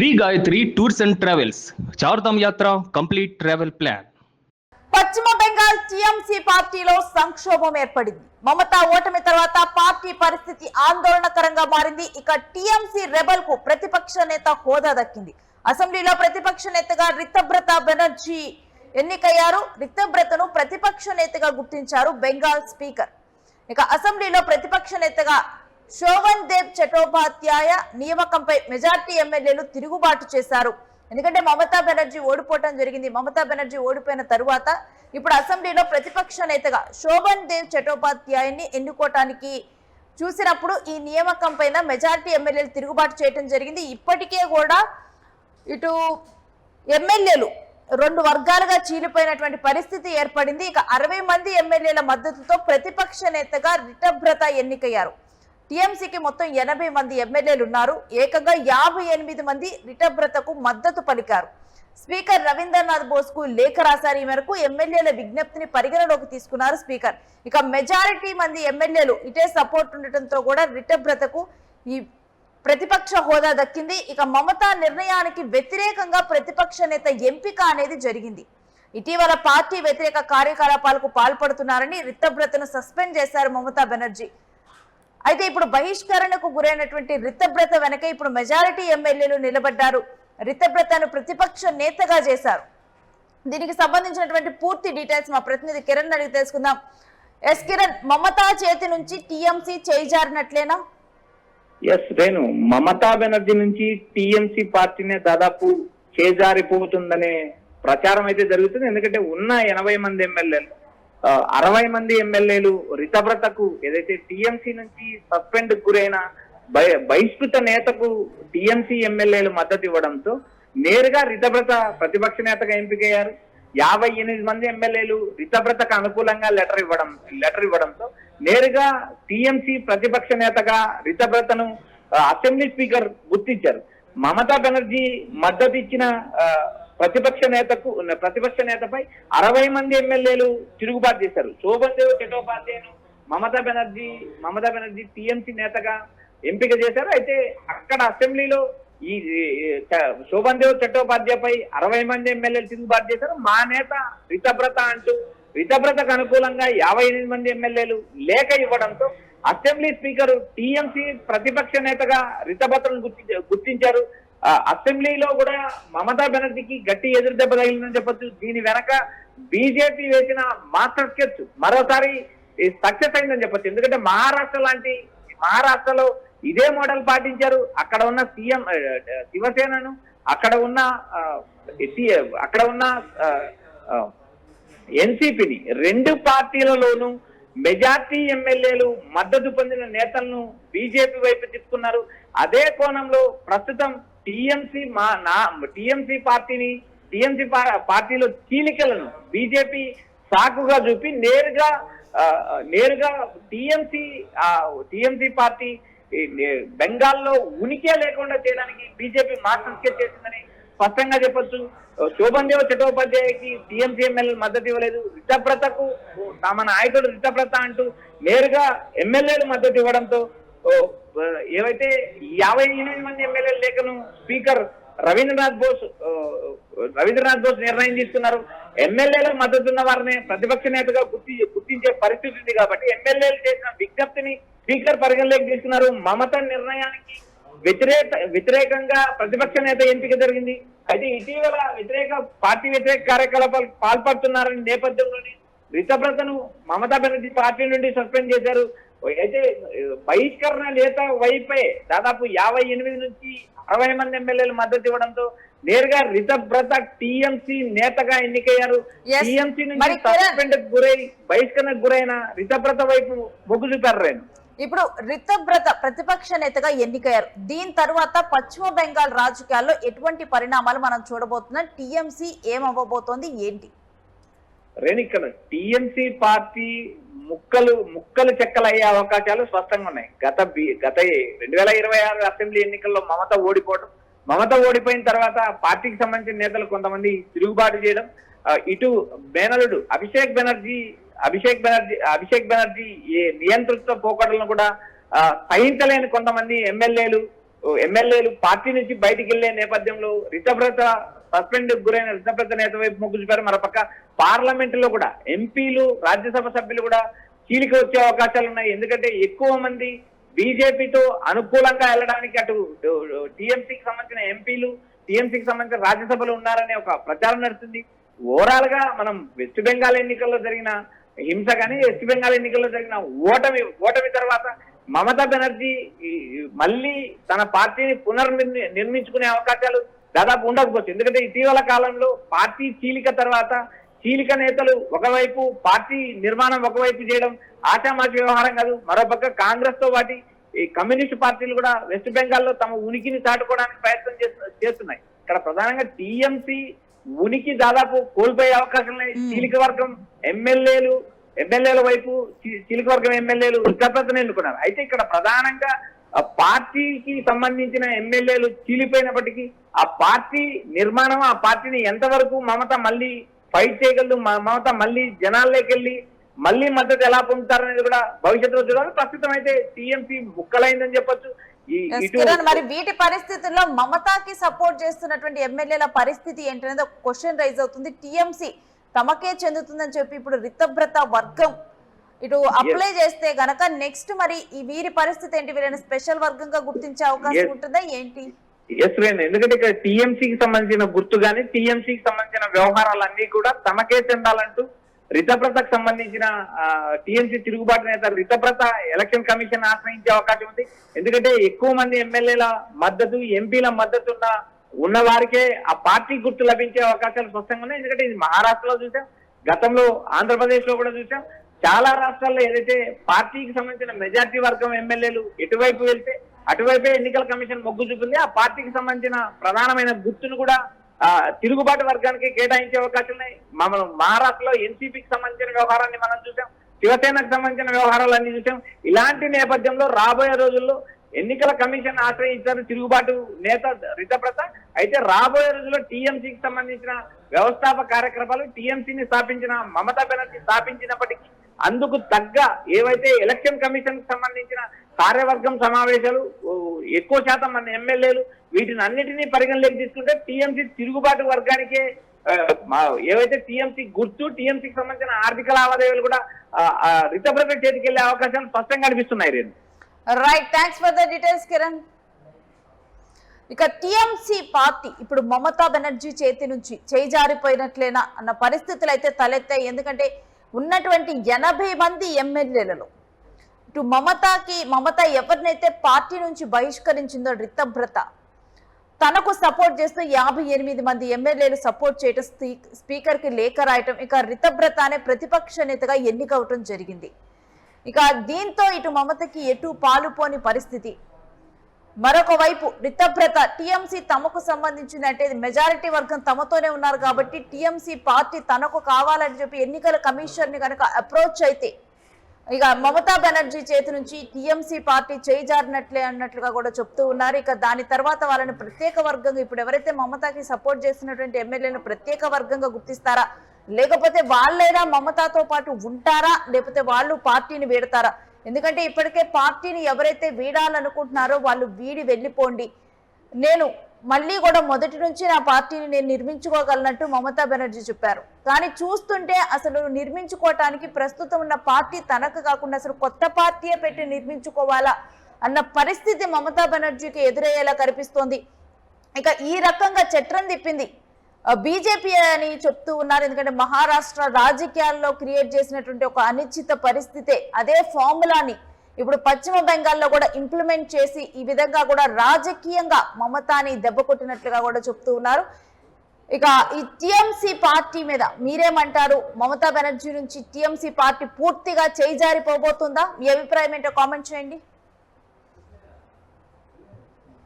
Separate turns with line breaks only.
Shri Gayatri tours and travels Chardham yatra complete travel plan.
పశ్చిమ Bengal TMC పార్టీలో సంక్షోభం ఏర్పడింది. మమతా ఓటమి తర్వాత పార్టీ పరిస్థితి ఆందోళనకరంగా మారింది. ఇక టీఎంసీ రెబల్ కు ప్రతిపక్ష నేత హోదా దక్కింది. అసెంబ్లీలో ప్రతిపక్ష నేతగా రితబ్రత బెనర్జీ ఎన్నికయ్యారు. రితబ్రతను ప్రతిపక్ష నేతగా గుర్తించారు బెంగాల్ స్పీకర్. ఇక అసెంబ్లీలో ప్రతిపక్ష నేతగా శోభన్ దేవ్ చటోపాధ్యాయ నియామకంపై మెజార్టీ ఎమ్మెల్యేలు తిరుగుబాటు చేశారు. ఎందుకంటే మమతా బెనర్జీ ఓడిపోవటం జరిగింది. మమతా బెనర్జీ ఓడిపోయిన తరువాత ఇప్పుడు అసెంబ్లీలో ప్రతిపక్ష నేతగా శోభన్ దేవ్ చటోపాధ్యాయని ఎన్నుకోవటానికి చూసినప్పుడు ఈ నియామకం పైన మెజార్టీ ఎమ్మెల్యేలు తిరుగుబాటు చేయడం జరిగింది. ఇప్పటికే కూడా ఇటు ఎమ్మెల్యేలు రెండు వర్గాలుగా చీలిపోయినటువంటి పరిస్థితి ఏర్పడింది. ఇక 60 మంది ఎమ్మెల్యేల మద్దతుతో ప్రతిపక్ష నేతగా రితబ్రత ఎన్నికయ్యారు. టీఎంసీకి మొత్తం 80 మంది ఎమ్మెల్యేలు ఉన్నారు. ఏకంగా 58 మంది రితబ్రతకు మద్దతు పలికారు. స్పీకర్ రవీంద్రనాథ్ బోస్ కు లేఖ రాశారు. ఈ మేరకు ఎమ్మెల్యేల విజ్ఞప్తిని పరిగణలోకి తీసుకున్నారు స్పీకర్. ఇక మెజారిటీ మంది ఎమ్మెల్యేలు ఇటే సపోర్ట్ ఉండటంతో కూడా రితబ్రతకు ఈ ప్రతిపక్ష హోదా దక్కింది. ఇక మమతా నిర్ణయానికి వ్యతిరేకంగా ప్రతిపక్ష నేత ఎంపిక అనేది జరిగింది. ఇటీవల పార్టీ వ్యతిరేక కార్యకలాపాలకు పాల్పడుతున్నారని రితబ్రతను సస్పెండ్ చేశారు మమతా బెనర్జీ. అయితే ఇప్పుడు బహిష్కరణకు గురైనటువంటి రితబ్రత వెనక ఇప్పుడు మెజారిటీ ఎమ్మెల్యేలు నిలబడ్డారు. రితబ్రతను ప్రతిపక్ష నేతగా చేశారు. దీనికి సంబంధించినటువంటి పూర్తి డీటెయిల్స్ మా ప్రతినిధి కిరణ్ అడిగి తెలుసుకుందాం. ఎస్ కిరణ్, మమతా చేతి నుంచి టీఎంసీ చేయిజారినట్లేనా?
ఎస్ రేణు, మమతా బెనర్జీ నుంచి టీఎంసీ పార్టీనే దాదాపు చేజారిపోతుందనే ప్రచారం అయితే జరుగుతుంది. ఎందుకంటే ఉన్న 80 మంది ఎమ్మెల్యేలు 60 మంది ఎమ్మెల్యేలు రితబ్రతకు ఏదైతే టీఎంసీ నుంచి సస్పెండ్ గురైన బహిష్కృత నేతకు టీఎంసీ ఎమ్మెల్యేలు మద్దతు ఇవ్వడంతో నేరుగా రితబ్రత ప్రతిపక్ష నేతగా ఎంపికయ్యారు. 58 మంది ఎమ్మెల్యేలు రితబ్రతకు అనుకూలంగా లెటర్ ఇవ్వడంతో నేరుగా టీఎంసీ ప్రతిపక్ష నేతగా రితబ్రతను అసెంబ్లీ స్పీకర్ గుర్తించారు. మమతా బెనర్జీ మద్దతు ఇచ్చిన ప్రతిపక్ష నేతపై 60 మంది ఎమ్మెల్యేలు తిరుగుబాటు చేశారు. శోభన్ దేవ్ చటోపాధ్యాయను మమతా బెనర్జీ టీఎంసీ నేతగా ఎంపిక చేశారు. అయితే అక్కడ అసెంబ్లీలో ఈ శోభన్ దేవ్ చట్టోపాధ్యాయపై 60 మంది ఎమ్మెల్యేలు తిరుగుబాటు చేశారు. మా నేత రితబ్రత అంటూ రితబ్రతకు అనుకూలంగా 58 మంది ఎమ్మెల్యేలు లేఖ ఇవ్వడంతో అసెంబ్లీ స్పీకర్ టీఎంసీ ప్రతిపక్ష నేతగా రితబ్రతను గుర్తించారు. అసెంబ్లీలో కూడా మమతా బెనర్జీకి గట్టి ఎదురు దెబ్బ తగిలిందని చెప్పొచ్చు. దీని వెనక బీజేపీ వేసిన మాస్టర్ స్కెచ్ మరోసారి సక్సెస్ అయిందని చెప్పొచ్చు. ఎందుకంటే మహారాష్ట్రలో ఇదే మోడల్ పాటించారు. అక్కడ ఉన్న సీఎం శివసేనను, అక్కడ ఉన్న ఎన్సీపీని, రెండు పార్టీలలోనూ మెజార్టీ ఎమ్మెల్యేలు మద్దతు పొందిన నేతలను బీజేపీ వైపు తిప్పుకున్నారు. అదే కోణంలో ప్రస్తుతం టీఎంసీ పార్టీలో చీలికలను బీజేపీ సాకుగా చూపి నేరుగా టీఎంసీ పార్టీ బెంగాల్లో ఉనికి లేకుండా చేయడానికి బీజేపీ మాస్టర్ స్కెచ్ చేసిందని స్పష్టంగా చెప్పొచ్చు. శోభన్ దేవ్ చటోపాధ్యాయకి టీఎంసీ ఎమ్మెల్యేలు మద్దతు ఇవ్వలేదు. రితబ్రతకు తమ నాయకుడు రితబ్రత అంటూ నేరుగా ఎమ్మెల్యేలు మద్దతు ఇవ్వడంతో ఏవైతే 58 మంది ఎమ్మెల్యేల లేఖను స్పీకర్ రవీంద్రనాథ్ బోస్ నిర్ణయం తీసుకున్నారు. ఎమ్మెల్యేలకు మద్దతు ఉన్న వారిని ప్రతిపక్ష నేతగా గుర్తించే పరిస్థితి ఉంది కాబట్టి ఎమ్మెల్యేలు చేసిన విజ్ఞప్తిని స్పీకర్ పరిగణలోకి తీసుకున్నారు. మమతా నిర్ణయానికి వ్యతిరేకంగా ప్రతిపక్ష నేత ఎంపిక జరిగింది. అయితే ఇటీవల పార్టీ వ్యతిరేక కార్యకలాపాలకు పాల్పడుతున్నారని నేపథ్యంలోనే రితబ్రతను మమతా బెనర్జీ పార్టీ నుండి సస్పెండ్ చేశారు. అయితే బహిష్కరణ నేత వైపే దాదాపు 58 నుంచి 60 మంది ఎమ్మెల్యేలు మద్దతు ఇవ్వడంతో నేరుగా రితబ్రత టీఎంసీ నేతగా ఎన్నికయ్యారు. టీఎంసీ నుంచి సస్పెండ్ బహిష్కరణకు గురైన రితబ్రత వైపు మొగ్గు చూపారు.
ఇప్పుడు రితబ్రత ప్రతిపక్ష నేతగా ఎన్నికయ్యారు. దీని తర్వాత పశ్చిమ బెంగాల్ రాజకీయాల్లో ఎటువంటి పరిణామాలు మనం చూడబోతున్నాం? టీఎంసీ ఏమవ్వబోతోంది, ఏంటి?
ఇక్కడ టీఎంసీ పార్టీ ముక్కలు చెక్కలయ్యే అవకాశాలు స్పష్టంగా ఉన్నాయి. గత 2026 అసెంబ్లీ ఎన్నికల్లో మమత ఓడిపోయిన తర్వాత పార్టీకి సంబంధించిన నేతలు కొంతమంది తిరుగుబాటు చేయడం, ఇటు మేనలుడు అభిషేక్ బెనర్జీ నియంతృత్వ పోకడలను కూడా సహించలేని కొంతమంది ఎమ్మెల్యేలు ఎమ్మెల్యేలు పార్టీ నుంచి బయటికి వెళ్లే నేపథ్యంలో రితభ్రత సస్పెండ్ గురైన రితభ్రత నేత వైపు మొగ్గు చూపారు. మరోపక్క పార్లమెంట్ లో కూడా ఎంపీలు, రాజ్యసభ సభ్యులు కూడా చీలిక వచ్చే అవకాశాలు ఉన్నాయి. ఎందుకంటే ఎక్కువ మంది బీజేపీతో అనుకూలంగా వెళ్ళడానికి అటు టీఎంసీకి సంబంధించిన ఎంపీలు, టీఎంసీకి సంబంధించిన రాజ్యసభలు ఉన్నారనే ఒక ప్రచారం నడుస్తుంది. ఓవరాల్ గా మనం వెస్ట్ బెంగాల్ ఎన్నికల్లో జరిగిన హింస కానీ, వెస్ట్ బెంగాల్ ఎన్నికల్లో జరిగిన ఓటమి తర్వాత మమతా బెనర్జీ మళ్ళీ తన పార్టీని నిర్మించుకునే అవకాశాలు దాదాపు ఉండకపోవచ్చు. ఎందుకంటే ఇటీవల కాలంలో పార్టీ చీలిక తర్వాత చీలిక నేతలు ఒకవైపు పార్టీ నిర్మాణం ఒకవైపు చేయడం ఆషామాషి వ్యవహారం కాదు. మరోపక్క కాంగ్రెస్ తో పాటు ఈ కమ్యూనిస్ట్ పార్టీలు కూడా వెస్ట్ బెంగాల్లో తమ ఉనికిని చాటుకోవడానికి ప్రయత్నం చేస్తున్నాయి. ఇక్కడ ప్రధానంగా టీఎంసీ ఉనికి దాదాపు కోల్పోయే అవకాశం ఉన్నాయి. చీలిక వర్గం ఎమ్మెల్యేల వైపు చీలిక వర్గం ఎమ్మెల్యేలు రితభ్రతను ఎన్నుకున్నారు. అయితే ఇక్కడ ప్రధానంగా పార్టీకి సంబంధించిన ఎమ్మెల్యేలు చీలిపోయినప్పటికీ ఆ పార్టీ నిర్మాణం, ఆ పార్టీని ఎంతవరకు మమత మళ్ళీ ఫైట్ చేయగలదు, మమత మళ్ళీ జనాల్లోకి వెళ్ళి మళ్ళీ మద్దతు ఎలా పొందుతారనేది కూడా భవిష్యత్తులో చూడాలి. ప్రస్తుతం అయితే టీఎంసీ ముక్కలైందని చెప్పొచ్చు.
మరి వీటి పరిస్థితుల్లో మమతాకి సపోర్ట్ చేస్తున్నటువంటి ఎమ్మెల్యేల పరిస్థితి ఏంటనేది ఒక క్వశ్చన్ రైజ్ అవుతుంది. టీఎంసీ తమకే చెందుతుందని చెప్పి ఇప్పుడు రితభ్రత వర్గం ఇటు అప్లై చేస్తే గనక నెక్స్ట్ మరి ఈ వీరి పరిస్థితి ఏంటి? వీరైనా స్పెషల్ వర్గంగా గుర్తించే అవకాశం ఉంటుందా ఏంటి?
ఎస్ రేన్, ఎందుకంటే ఇక్కడ టీఎంసీకి సంబంధించిన గుర్తు గానీ, టీఎంసీకి సంబంధించిన వ్యవహారాలన్నీ కూడా తమకే చెందాలంటూ రితభ్రతకు సంబంధించిన టీఎంసీ తిరుగుబాటు నేత రితభ్రత ఎలక్షన్ కమిషన్ ఆశ్రయించే అవకాశం ఉంది. ఎందుకంటే ఎక్కువ మంది ఎమ్మెల్యేల మద్దతు, ఎంపీల మద్దతు ఉన్న వారికే ఆ పార్టీ గుర్తు లభించే అవకాశాలు స్పష్టంగా ఉన్నాయి. ఎందుకంటే ఇది మహారాష్ట్రలో చూసాం, గతంలో ఆంధ్రప్రదేశ్ లో కూడా చూసాం. చాలా రాష్ట్రాల్లో ఏదైతే పార్టీకి సంబంధించిన మెజార్టీ వర్గం ఎమ్మెల్యేలు ఎటువైపు వెళ్తే అటువైపే ఎన్నికల కమిషన్ మొగ్గు చూపింది. ఆ పార్టీకి సంబంధించిన ప్రధానమైన గుర్తును కూడా తిరుగుబాటు వర్గానికి కేటాయించే అవకాశం ఉన్నాయి. మనం మహారాష్ట్రలో ఎన్సీపీకి సంబంధించిన వ్యవహారాన్ని మనం చూసాం, శివసేనకు సంబంధించిన వ్యవహారాలన్నీ చూసాం. ఇలాంటి నేపథ్యంలో రాబోయే రోజుల్లో ఎన్నికల కమిషన్ ఆశ్రయించారు తిరుగుబాటు నేత రితభ్రత. అయితే రాబోయే రోజుల్లో టీఎంసీకి సంబంధించిన వ్యవస్థాపక కార్యక్రమాలు టీఎంసీని స్థాపించిన మమతా బెనర్జీ స్థాపించినప్పటికీ అందుకు తగ్గ ఏవైతే ఎలక్షన్ కమిషన్ కి సంబంధించిన కార్యవర్గం సమావేశాలు, ఎక్కువ శాతం మన ఎమ్మెల్యేలు వీటిని అన్నిటినీ పరిగణలోకి తీసుకుంటే టీఎంసీ తిరుగుబాటు వర్గానికే ఏవైతే టీఎంసీ గుర్తు, టీఎంసీకి సంబంధించిన ఆర్థిక లావాదేవీలు కూడా రితభ్రత చేతికి వెళ్లే అవకాశాలు స్పష్టంగా కనిపిస్తున్నాయి. Renu,
right, thanks for the details Kiran. ఇక టీఎంసీ పార్టీ ఇప్పుడు మమతా బెనర్జీ చేతి నుంచి చేయి జారిపోయినట్లేనా అన్న పరిస్థితులు అయితే తలెత్తాయి. ఎందుకంటే ఉన్నటువంటి 80 మంది ఎమ్మెల్యేలలో ఇటు మమత ఎవరినైతే పార్టీ నుంచి బహిష్కరించిందో రితభ్రత తనకు సపోర్ట్ చేస్తూ 58 మంది ఎమ్మెల్యేలు సపోర్ట్ చేయటం, స్పీకర్ కి లేఖ రాయటం, ఇక రితభ్రత అనే ప్రతిపక్ష నేతగా ఎన్నికవటం జరిగింది. ఇక దీంతో ఇటు మమతకి ఎటు పాలుపోని పరిస్థితి. మరొక వైపు రితభ్రత టీఎంసీ తమకు సంబంధించింది అంటే మెజారిటీ వర్గం తమతోనే ఉన్నారు కాబట్టి టీఎంసీ పార్టీ తనకు కావాలని చెప్పి ఎన్నికల కమిషన్ ని కనుక అప్రోచ్ అయితే ఇక మమతా బెనర్జీ చేతి నుంచి టీఎంసీ పార్టీ చేయి జారినట్లే అన్నట్లుగా కూడా చెప్తూ ఉన్నారు. ఇక దాని తర్వాత వాళ్ళని ప్రత్యేక వర్గంగా ఇప్పుడు ఎవరైతే మమతాకి సపోర్ట్ చేస్తున్నటువంటి ఎమ్మెల్యేలను ప్రత్యేక వర్గంగా గుర్తిస్తారా, లేకపోతే వాళ్ళైనా మమతాతో పాటు ఉంటారా, లేకపోతే వాళ్ళు పార్టీని వీడతారా? ఎందుకంటే ఇప్పటికే పార్టీని ఎవరైతే వీడాలనుకుంటున్నారో వాళ్ళు వీడి వెళ్ళిపోండి, నేను మళ్ళీ కూడా మొదటి నుంచి నా పార్టీని నేను నిర్మించుకోగలనట్టు మమతా బెనర్జీ చెప్పారు. కానీ చూస్తుంటే అసలు నిర్మించుకోవటానికి ప్రస్తుతం ఉన్న పార్టీ తనకు కాకుండా అసలు కొత్త పార్టీయే పెట్టి నిర్మించుకోవాలా అన్న పరిస్థితి మమతా బెనర్జీకి ఎదురయ్యేలా కనిపిస్తోంది. ఇక ఈ రకంగా చట్రం తిప్పింది బీజేపీ అని చెప్తూ ఉన్నారు. ఎందుకంటే మహారాష్ట్ర రాజకీయాల్లో క్రియేట్ చేసినటువంటి ఒక అనిశ్చిత పరిస్థితే అదే ఫార్ములాని ఇప్పుడు పశ్చిమ బెంగాల్లో కూడా ఇంప్లిమెంట్ చేసి ఈ విధంగా కూడా రాజకీయంగా మమతాని దెబ్బ కొట్టినట్లుగా కూడా చెప్తూ ఉన్నారు. ఇక ఈ టీఎంసీ పార్టీ మీద మీరేమంటారు? మమతా బెనర్జీ నుంచి టీఎంసీ పార్టీ పూర్తిగా చేయి జారిపోబోతుందా? మీ అభిప్రాయం ఏంటో కామెంట్ చేయండి.